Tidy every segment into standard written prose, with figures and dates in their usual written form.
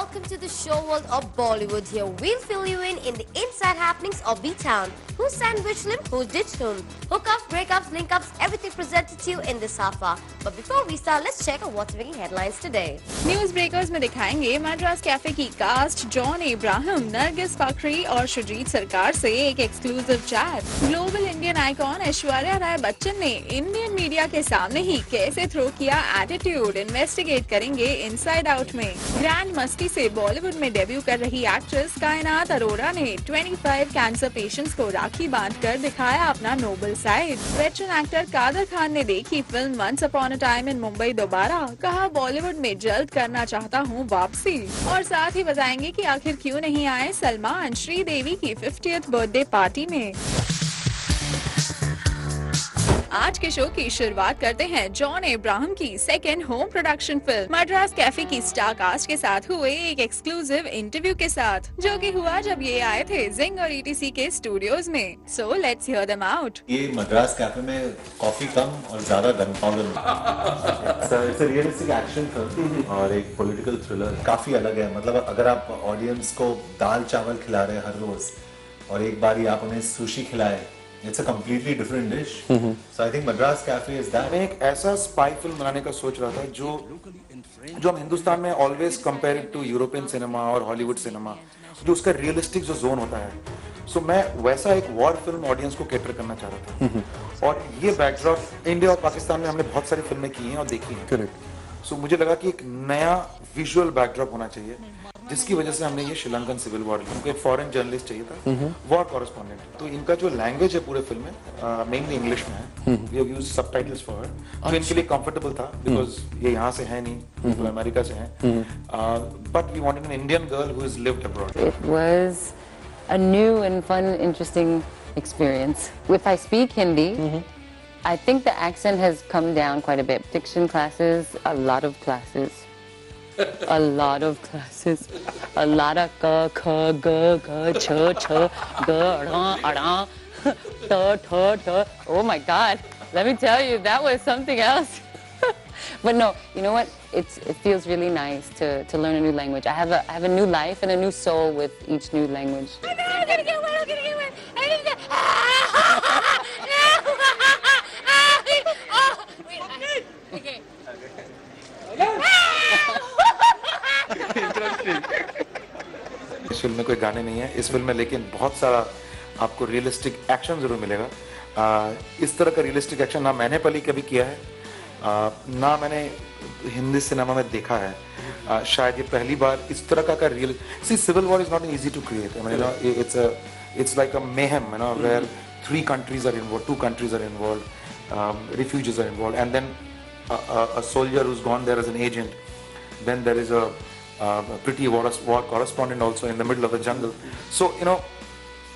welcome to the show world of Bollywood. Here we'll fill you in the inside happenings of B-Town. Who sandwiched him, who ditched whom, hookups, breakups, link-ups, everything presented to you in this half-hour. But before we start, let's check out what's making headlines today. News breakers में दिखाएंगे Madras cafe की cast John Abraham, Nargis Fakhri और शुजीत सरकार से एक exclusive chat. Global Indian icon Aishwarya Rai Bachchan ने Indian media के सामने ही कैसे थ्रो किया एटीट्यूड, इन्वेस्टिगेट करेंगे इनसाइड आउट में। ग्रैंड मस्ती से बॉलीवुड में डेब्यू कर रही एक्ट्रेस कायनात अरोरा ने 25 कैंसर पेशेंट्स को राखी बांधकर दिखाया अपना noble side. Veteran actor Kader Khan ने देखी film once upon a time in Mumbai Dobaara, कहा बॉलीवुड में जल्द करना चाहता हूँ वापसी। और साथ ही बताएंगे कि आखिर क्यों नहीं आए सलमान श्रीदेवी की 50th बर्थडे पार्टी में। आज के शो की शुरुआत करते हैं जॉन इब्राहिम की second home production film Madras cafe की स्टार कास्ट के साथ हुए एक एक्सक्लूसिव इंटरव्यू के साथ, जो कि हुआ जब ये आए थे जिंग और ईटीसी के स्टूडियोज में। So let's hear them out. ये मद्रास कैफे में कॉफी कम और ज्यादा gun powder. It's a realistic action film और एक पॉलिटिकल थ्रिलर, काफी अलग है। मतलब अगर आप ऑडियंस को दाल चावल खिला रहे हैं हर रोज और एक बार ही आप उन्हें सुशी खिलाए, It's a completely different dish. So I think Madras Cafe is that. मैं एक ऐसा स्पाई फिल्म बनाने का सोच रहा था जो हम हिंदुस्तान में always compare to European cinema और हॉलीवुड सिनेमा, जो उसका रियलिस्टिक जो जोन होता है। सो मैं वैसा एक वॉर फिल्म ऑडियंस को कैटर करना चाह रहा था। और ये बैकड्रॉप इंडिया और पाकिस्तान में हमने बहुत सारी फिल्में की हैं और देखी हैं। करेक्ट। सो मुझे लगा कि एक नया विजुअल बैकड्रॉप होना चाहिए, जिसकी वजह से हमने ये श्रीलंकन सिविल वॉर लिया। एक फॉरेन जर्नलिस्ट चाहिए था, वॉर कॉरेस्पॉन्डेंट। तो इनका जो लैंग्वेज है पूरे फिल्म में मेनली इंग्लिश में है। We have used subtitles for her, जो इनके लिए कंफर्टेबल था बिकॉज ये यहाँ से है नहीं, तो अमेरिका से हैं। But we wanted an Indian girl who is lived abroad. It was a new and fun interesting experience. If I speak Hindi, I think the accent has come down quite a bit. Diction classes, a lot of classes. A lot of classes. A lot of ka, kha, ga, ga, cha, cha, ga, ra, ara, ta, ta, ta. Oh my God. Let me tell you, that was something else. But no, you know what? It feels really nice to learn a new language. I have a new life and a new soul with each new language. I'm gonna get wet. I'm gonna get wet. I'm gonna get... Okay. इस film में कोई गाने नहीं है इस film में, लेकिन बहुत सारा आपको रियलिस्टिक एक्शन जरूर मिलेगा। इस तरह का रियलिस्टिक एक्शन ना मैंने पहले कभी किया है, ना मैंने हिंदी सिनेमा में देखा है। शायद ये पहली बार इस तरह का real see civil war is not easy to create. I mean it's like a mayhem, you know, where 3 countries are involved, 2 countries are involved, refugees are involved, and then a soldier who's gone there as an agent. Then there is a pretty war correspondent also in the middle of the jungle. So, you know,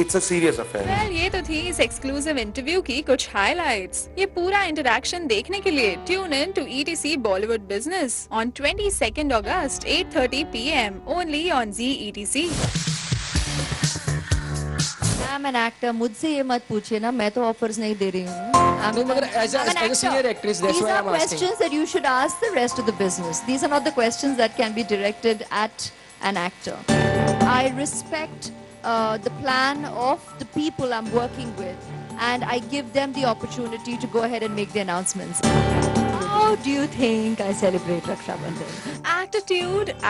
it's a serious affair. Well, ये तो थी इस exclusive interview की कुछ highlights. ये पूरा interaction देखने के लिए tune in to ETC Bollywood business on 22 August 8:30 PM only on Zee ETC. I'm an actor. मुझसे ये मत पूछिए ना, मैं तो ऑफर्स नहीं दे रही हूँ। मगर as a senior actress, that's why I'm asking. These are questions that you should ask the rest of the business. These are not the questions that can be directed at an actor. I respect the plan of the people I'm working with, and I give them the opportunity to go ahead and make the announcements. How do you think I celebrate Raksha Bandhan?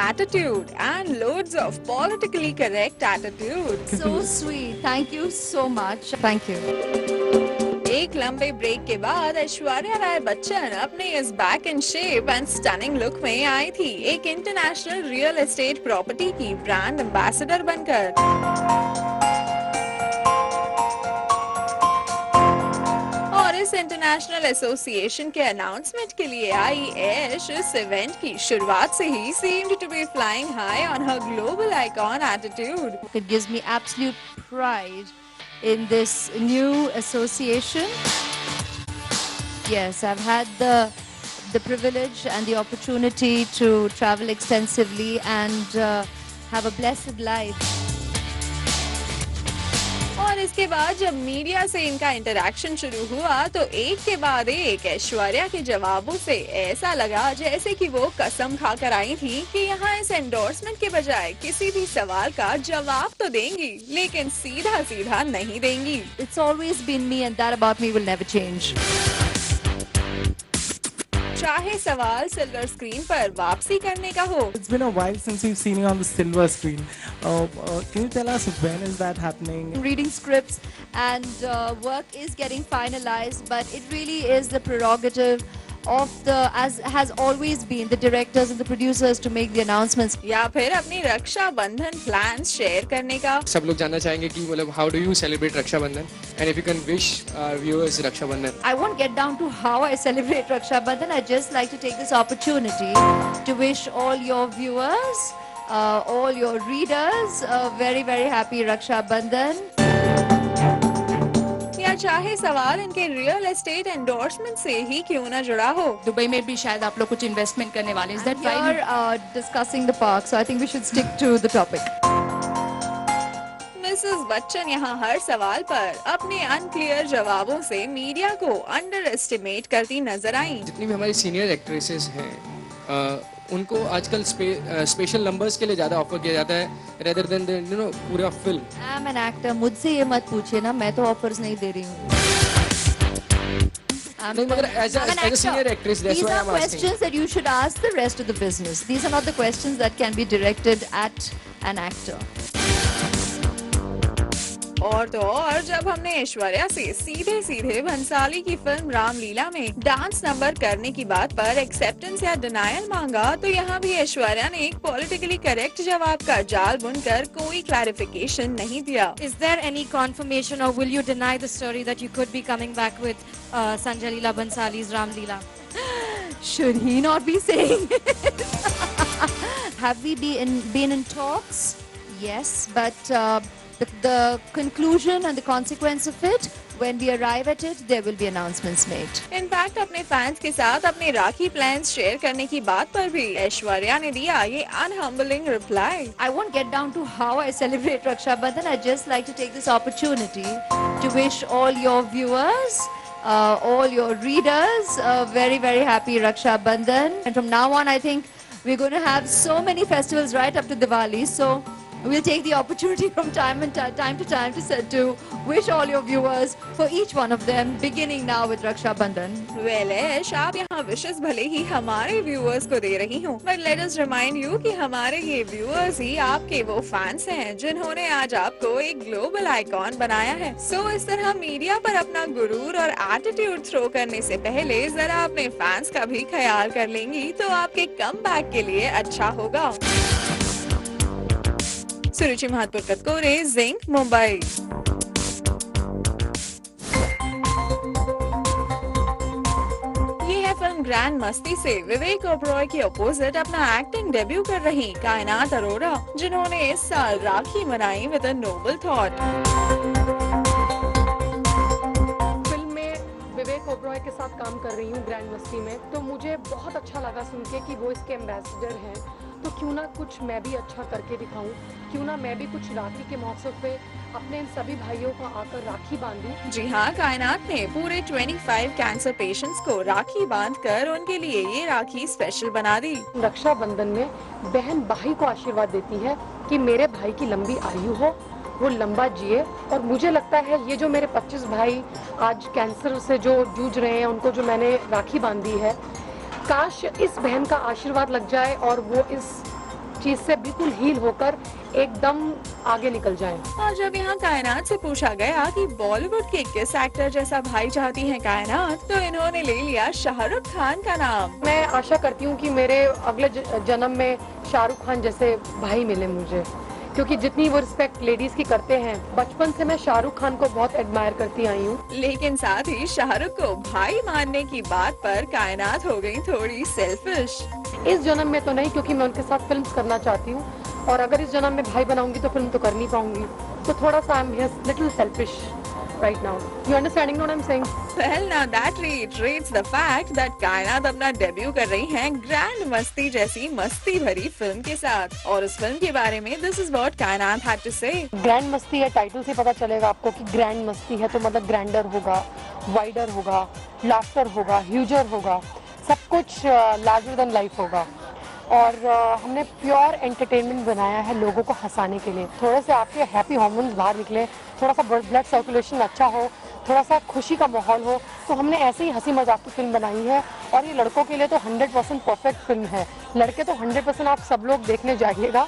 Attitude, and loads of politically correct attitude. So sweet. Thank you so much. Thank you. एक लंबे break के बाद ऐश्वर्या राय बच्चन अपने इस back in shape and stunning look में आई थी एक international real estate property की ब्रांड एम्बेसडर बनकर। और इस इंटरनेशनल एसोसिएशन के अनाउंसमेंट के लिए आई ऐश इस इवेंट की शुरुआत से ही seemed to be flying high on her global icon attitude. It gives me absolute pride in this new association. Yes, I've had the privilege and the opportunity to travel extensively and have a blessed life. और और इसके बाद जब media से इनका interaction शुरू हुआ तो एक के बाद एक ऐश्वर्या के जवाबों से ऐसा लगा जैसे कि वो कसम खाकर आई थी कि यहाँ इस एंडोर्समेंट के बजाय किसी भी सवाल का जवाब तो देंगी, लेकिन सीधा सीधा नहीं देंगी। It's always been me and that about me will never change. चाहे सवाल सिल्वर स्क्रीन पर वापसी करने का हो, It's been a while since we've seen you on the silver screen. Can you tell us when is that happening? Reading scripts and work is getting finalized, but it really is the prerogative of the, as has always been, the directors and the producers to make the announcements. या फिर अपनी रक्षा बंधन plans share करने का। सब लोग जानना चाहेंगे कि मतलब how do you celebrate Raksha Bandhan and if you can wish viewers Raksha Bandhan. I won't get down to how I celebrate Raksha Bandhan. I just like to take this opportunity to wish all your viewers, all your readers a very, very happy Raksha Bandhan. या चाहे सवाल इनके real estate endorsement से ही क्यों ना जुड़ा हो। Dubai में भी शायद आप लोग कुछ इन्वेस्टमेंट करने वाले हैं। Is that We right? are discussing the park, so I think we should stick to the topic. Mrs Bachchan यहाँ हर सवाल पर अपने अनक्लियर जवाबों से मीडिया को अंडर एस्टिमेट करती नजर आईं। जितनी भी हमारी सीनियर एक्ट्रेसेस हैं उनको आजकल स्पेशल नंबर्स के लिए ज्यादा ऑफर किया जाता है रेदर देन यू नो पूरा film. I am an actor. मुझसे ये मत पूछिए ना, मैं तो ऑफर्स नहीं दे रही हूँ। नहीं मगर as a senior actress that's These why are I'm asking. questions that you should ask the rest of the business. These are not the questions that can be directed at an actor. और तो और जब हमने ऐश्वर्या से सीधे सीधे भंसाली की film Ramlila में डांस नंबर करने की बात पर एक्सेप्टेंस या डिनायल मांगा तो यहाँ भी ऐश्वर्या ने एक पॉलिटिकली करेक्ट जवाब का जाल बुनकर कोई क्लैरिफिकेशन नहीं दिया। Is there any confirmation or will you deny the story that you could be coming back with Sanjay Leela Bhansali's Ram Leela? Should he not be saying it? Have we been in talks? Yes, but the conclusion and the consequence of it, when we arrive at it, there will be announcements made. In fact अपने fans के साथ अपने राखी plans share करने की बात पर भी ऐश्वर्या ने दिया ये अनहम्बलिंग reply. I won't get down to how I celebrate Raksha Bandhan. I just like to take this opportunity to wish all your viewers, all your readers a very, very happy Raksha Bandhan. And from now on, I think we're going to have so many festivals right up to Diwali. So we'll take the opportunity from time to time to wish all your viewers for each one of them, beginning now with Raksha Bandhan. Well, ऐश आप यहाँ विशेष भले ही हमारे viewers को दे रही हूँ, but let us remind you कि हमारे ये व्यूअर्स ही आपके वो फैंस हैं जिन्होंने आज आपको एक ग्लोबल आइकॉन बनाया है। सो इस तरह मीडिया पर अपना गुरूर और एटीट्यूड थ्रो करने से पहले जरा अपने फैंस का भी ख्याल कर लेंगी तो आपके कमबैक के लिए अच्छा होगा। सुरुचि महात्पुर कतकोरे, जिंक, मुंबई। ये है फिल्म ग्रैंड मस्ती से विवेक ओबरॉय के अपोजिट अपना एक्टिंग डेब्यू कर रही कायनात अरोड़ा, जिन्होंने इस साल राखी मनाई with a noble thought. Film में विवेक ओबरॉय के साथ काम कर रही हूँ ग्रैंड मस्ती में, तो मुझे बहुत अच्छा लगा सुन के कि वो इसके एम्बेसडर हैं, तो क्यों ना कुछ मैं भी अच्छा करके दिखाऊं, क्यों ना मैं भी कुछ राखी के मौके पे अपने इन सभी भाइयों को आकर राखी बांधूं। जी हाँ, कायनात ने पूरे 25 कैंसर पेशेंट्स को राखी बांधकर उनके लिए ये राखी स्पेशल बना दी। रक्षा बंधन में बहन भाई को आशीर्वाद देती है कि मेरे भाई की लंबी आयु हो, वो लंबा जिए। और मुझे लगता है ये जो मेरे 25 भाई आज कैंसर से जो जूझ रहे हैं, उनको जो मैंने राखी बांधी है, काश इस बहन का आशीर्वाद लग जाए और वो इस चीज से बिल्कुल हील होकर एकदम आगे निकल जाएं। और जब यहाँ कायनात से पूछा गया कि बॉलीवुड के किस एक्टर जैसा भाई चाहती हैं कायनात, तो इन्होंने ले लिया शाहरुख खान का नाम। मैं आशा करती हूँ कि मेरे अगले जन्म में शाहरुख खान जैसे भाई मिले मुझे, क्योंकि जितनी वो रिस्पेक्ट लेडीज की करते हैं, बचपन से मैं शाहरुख खान को बहुत एडमायर करती आई हूँ। लेकिन साथ ही शाहरुख को भाई मानने की बात पर कायनात हो गई थोड़ी सेल्फिश। इस जन्म में तो नहीं, क्योंकि मैं उनके साथ फिल्म करना चाहती हूँ, और अगर इस जन्म में भाई बनाऊंगी तो फिल्म तो कर नहीं पाऊंगी, तो थोड़ा सा I am little selfish right now. You understanding what I'm saying? Well, now that reiterates the fact that कायनात अपना डेब्यू कर रही हैं ग्रैंड मस्ती जैसी मस्ती भरी फिल्म के साथ। और उस फिल्म के बारे में दिस इज व्हाट कायनात हैड टू से। ग्रैंड मस्ती है, टाइटल से पता चलेगा आपको कि ग्रैंड मस्ती है, तो मतलब ग्रैंडर होगा, वाइडर होगा, लाफ्टर होगा, ह्यूजर होगा, सब कुछ लार्जर देन लाइफ होगा। और हमने प्योर एंटरटेनमेंट बनाया है लोगों को हंसाने के लिए। थोड़े से आपके हैप्पी हार्मोन्स बाहर निकले, थोड़ा सा ब्लड सर्कुलेशन अच्छा हो, थोड़ा सा खुशी का माहौल हो, तो हमने ऐसे ही हंसी मजाक की फिल्म बनाई है। और ये लड़कों के लिए तो 100% परफेक्ट फिल्म है। लड़के तो 100% आप सब लोग देखने जाइएगा,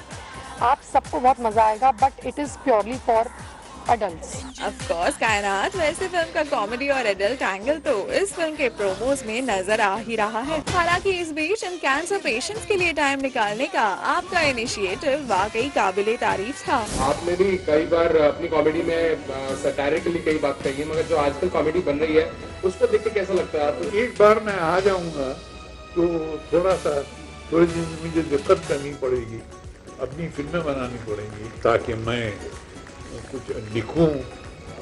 आप सबको बहुत मजा आएगा, but it is purely for adults. Of course, कायनात वैसे फिल्म का कॉमेडी और एडल्ट एंगल तो इस फिल्म के प्रोमोज में नजर आ ही रहा है। हालांकि इस बीच इन कैंसर पेशेंट्स के लिए टाइम निकालने का आपका इनिशिएटिव वाकई काबिले तारीफ था। आपने भी कई बार अपनी कॉमेडी में सटायरिकली कई बात कही है, मगर जो आजकल कॉमेडी बन रही है उसको देख के कैसा लगता है आपको? एक बार मैं आ जाऊंगा तो थोड़ी दिन मुझे दिक्कत करनी पड़ेगी, अपनी फिल्में बनानी पड़ेंगी ताकि मैं कुछ लिखूं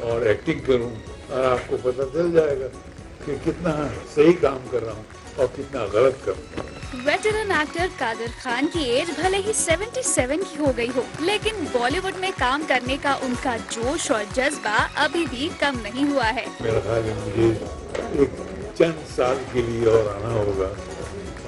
और एक्टिंग करूं, और आपको पता चल जाएगा कि कितना सही काम कर रहा हूं और कितना गलत कर रहा हूं। वेटरन एक्टर कादर खान की एज भले ही 77 की हो गई हो, लेकिन बॉलीवुड में काम करने का उनका जोश और जज्बा अभी भी कम नहीं हुआ है। मेरा ख्याल है मुझे एक चंद साल के लिए और आना होगा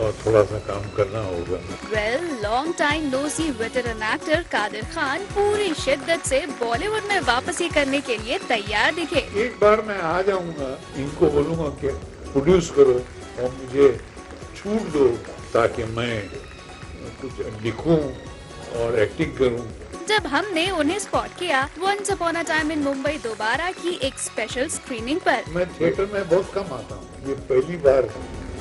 और थोड़ा सा काम करना होगा। Well, long time no see veteran actor Kader Khan पूरी शिद्दत से बॉलीवुड में वापसी करने के लिए तैयार दिखे। एक बार मैं आ जाऊंगा, इनको बोलूंगा कि प्रोड्यूस करो और मुझे छूट दो ताकि मैं कुछ लिखूं और एक्टिंग करूं। जब हमने उन्हें स्पॉट किया once upon a time in Mumbai Dobaara की एक स्पेशल स्क्रीनिंग पर। मैं थिएटर में बहुत कम आता हूँ, ये पहली बार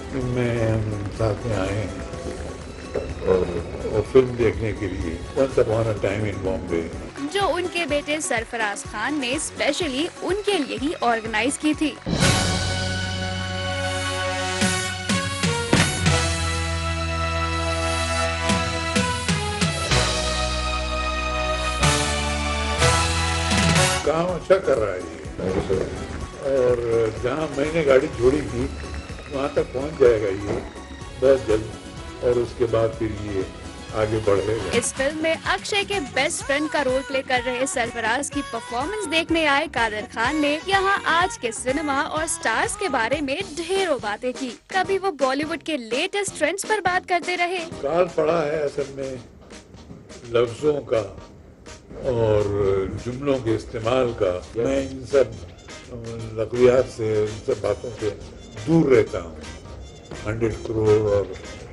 मैं साथ में आए हैं और फिल्म देखने के लिए once upon a time in Bombay, जो उनके बेटे सरफराज खान ने स्पेशली उनके लिए ही ऑर्गेनाइज की थी। काम अच्छा कर रहा है ये, और जहाँ मैंने गाड़ी छोड़ी थी वहाँ तक पहुँच जाएगा ये बहुत जल्द, और उसके बाद फिर ये आगे बढ़ेगा। इस फिल्म में अक्षय के बेस्ट फ्रेंड का रोल प्ले कर रहे सरफराज की परफॉर्मेंस देखने आए कादर खान ने यहाँ आज के सिनेमा और स्टार्स के बारे में ढेरों बातें की। कभी वो बॉलीवुड के लेटेस्ट ट्रेंड्स पर बात करते रहे। काल पड़ा है असल में लफ्जों का और जुमलों के इस्तेमाल का। मैं इन सब लकवियात से, इन सब बातों से दूर रहता हूँ। 100 करोड़ और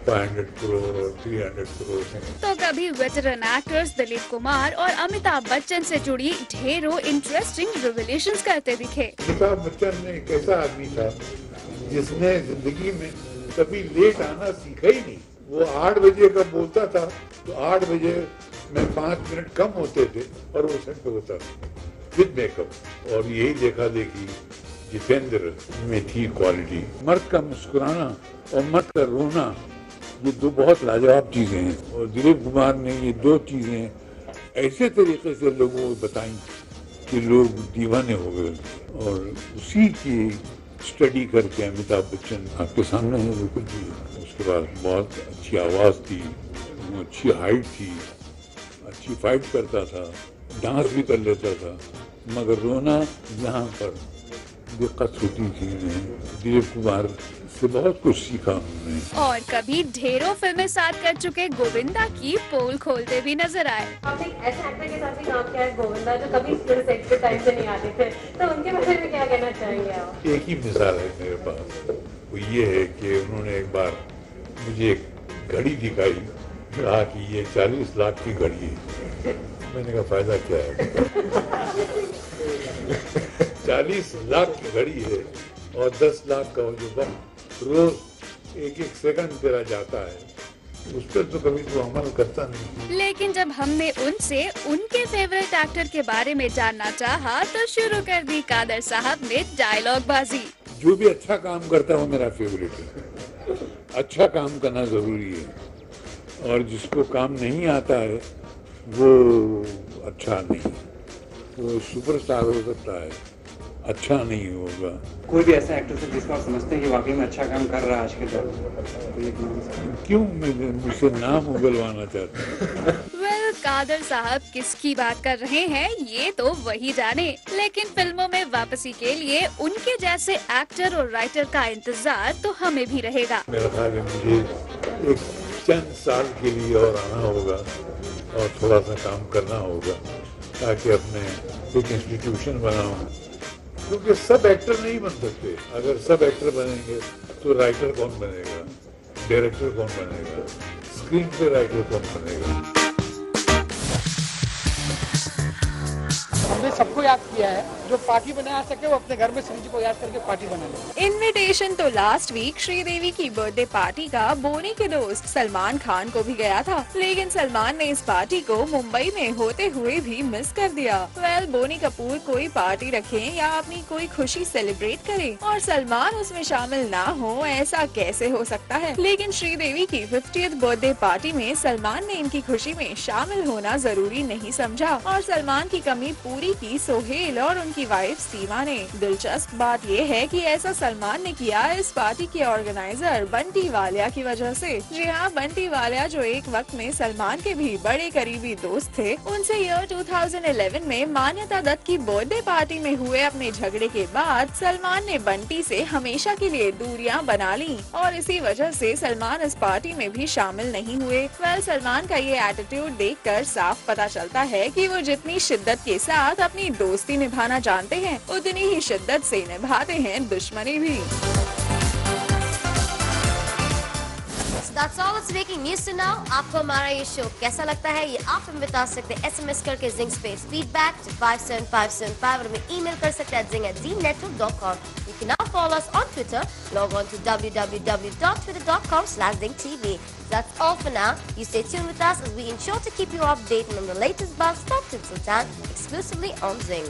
500 करोड़ और 300 करोड़ से। तो कभी वेटरन एक्टर्स दिलीप कुमार और अमिताभ बच्चन से जुड़ी ढेरों इंटरेस्टिंग रिविलेशंस करते दिखे। अमिताभ बच्चन ने एक ऐसा आदमी था जिसने जिंदगी में कभी लेट आना सीखा ही नहीं। वो 8 बजे का बोलता था तो 8 बजे में 5 मिनट कम होते थे और वो सेट पे होता था विद मेकअप। और यही देखा देखी जितेंद्र में थी क्वालिटी। मर्द का मुस्कुराना और मर्द का रोना, ये दो बहुत लाजवाब चीजें हैं, और दिलीप कुमार ने ये दो चीजें ऐसे तरीके से लोगों को बताई कि लोग दीवाने हो गए। और उसी की स्टडी करके अमिताभ बच्चन आपके सामने है बिल्कुल भी। उसके बाद बहुत अच्छी आवाज़ थी, अच्छी हाइट थी, अच्छी फाइट करता था, डांस भी कर लेता था, मगर रोना यहाँ पर दिक्कत होती थी। दिलीप कुमार से बहुत कुछ सीखा हमने। और कभी ढेरों फिल्में साथ कर चुके गोविंदा की पोल खोलते भी नजर आए। आप एक ऐसे एक्टर के साथ भी काम किया है गोविंदा, जो कभी सेट पे टाइम से नहीं आते थे, तो उनके बारे में क्या कहना चाहेंगे आप? एक ही मिसाल है मेरे पास, वो ये है कि उन्होंने एक बार मुझे एक घड़ी दिखाई, कहा कि ये 40 लाख की घड़ी है। मैंने कहा फायदा क्या है? 40 लाख की घड़ी है और 10 लाख का जो वक्त रोज एक सेकंड तेरा जाता है, उस पर तो कभी तो अमल करता नहीं। लेकिन जब हमने उनसे उनके फेवरेट एक्टर के बारे में जानना चाहा तो शुरू कर दी कादर साहब ने डायलॉग बाजी। जो भी अच्छा काम करता है वो मेरा फेवरेट है। अच्छा काम करना जरूरी है, और जिसको काम नहीं आता है वो अच्छा नहीं। वो सुपरस्टार हो सकता है, अच्छा नहीं होगा। कोई भी ऐसा एक्टर है जिसको आप समझते हैं कि वाकई में अच्छा काम कर रहा है आज के दौर में? क्यों मुझसे नाम उगलवाना चाहते हैं? वेल, कादर साहब किसकी बात कर रहे हैं ये तो वही जाने, लेकिन फिल्मों में वापसी के लिए उनके जैसे एक्टर और राइटर का इंतजार तो हमें भी रहेगा। मेरा ख्याल है मुझे एक चंद साल के लिए और आना होगा और थोड़ा सा काम करना होगा ताकि अपने एक इंस्टीट्यूशन बनाऊं, क्योंकि सब एक्टर नहीं बन सकते। अगर सब एक्टर बनेंगे तो राइटर कौन बनेगा, डायरेक्टर कौन बनेगा, स्क्रीन पे राइटर कौन बनेगा। हमने सबको याद किया है, जो पार्टी बना सके वो अपने घर में श्री जी को याद करके पार्टी बना ले। इनविटेशन तो लास्ट वीक श्रीदेवी की बर्थडे पार्टी का बोनी के दोस्त सलमान खान को भी गया था, लेकिन सलमान ने इस पार्टी को मुंबई में होते हुए भी मिस कर दिया। वेल, बोनी कपूर कोई पार्टी रखें या अपनी कोई खुशी सेलिब्रेट करें और सलमान उसमें शामिल ना हो, ऐसा कैसे हो सकता है? लेकिन श्रीदेवी की 50th बर्थडे पार्टी में सलमान ने इनकी खुशी में शामिल होना जरूरी नहीं समझा और सलमान की कमी पूरी की सोहेल और उनकी वाइफ सीमा ने। दिलचस्प बात ये है कि ऐसा सलमान ने किया इस पार्टी के ऑर्गेनाइजर बंटी वालिया की वजह से। जी हाँ, बंटी वालिया जो एक वक्त में सलमान के भी बड़े करीबी दोस्त थे, उनसे ईयर 2011 में मान्यता दत्त की बर्थडे पार्टी में हुए अपने झगड़े के बाद सलमान ने बंटी से हमेशा के लिए दूरियां बना ली और इसी वजह से सलमान इस पार्टी में भी शामिल नहीं हुए। वेल, सलमान का ये एटीट्यूड देखकर साफ पता चलता है कि वो जितनी शिद्दत के साथ अपनी दोस्ती निभाना जानते हैं, उतनी ही शिद्दत से निभाते हैं दुश्मनी भी। That's all it's making news to now. आपको हमारा ये शो कैसा लगता है ये आप हमें बता सकते हैं SMS करके Zing Space Feedback to 57575 और हमें email कर सकते हैं zing@zingnetwork.com. You can now follow us on Twitter. Log on to www.twitter.com/zingtv. That's all for now. You stay tuned with us as we ensure to keep you updated on the latest buzz, top tips and exclusively on Zing.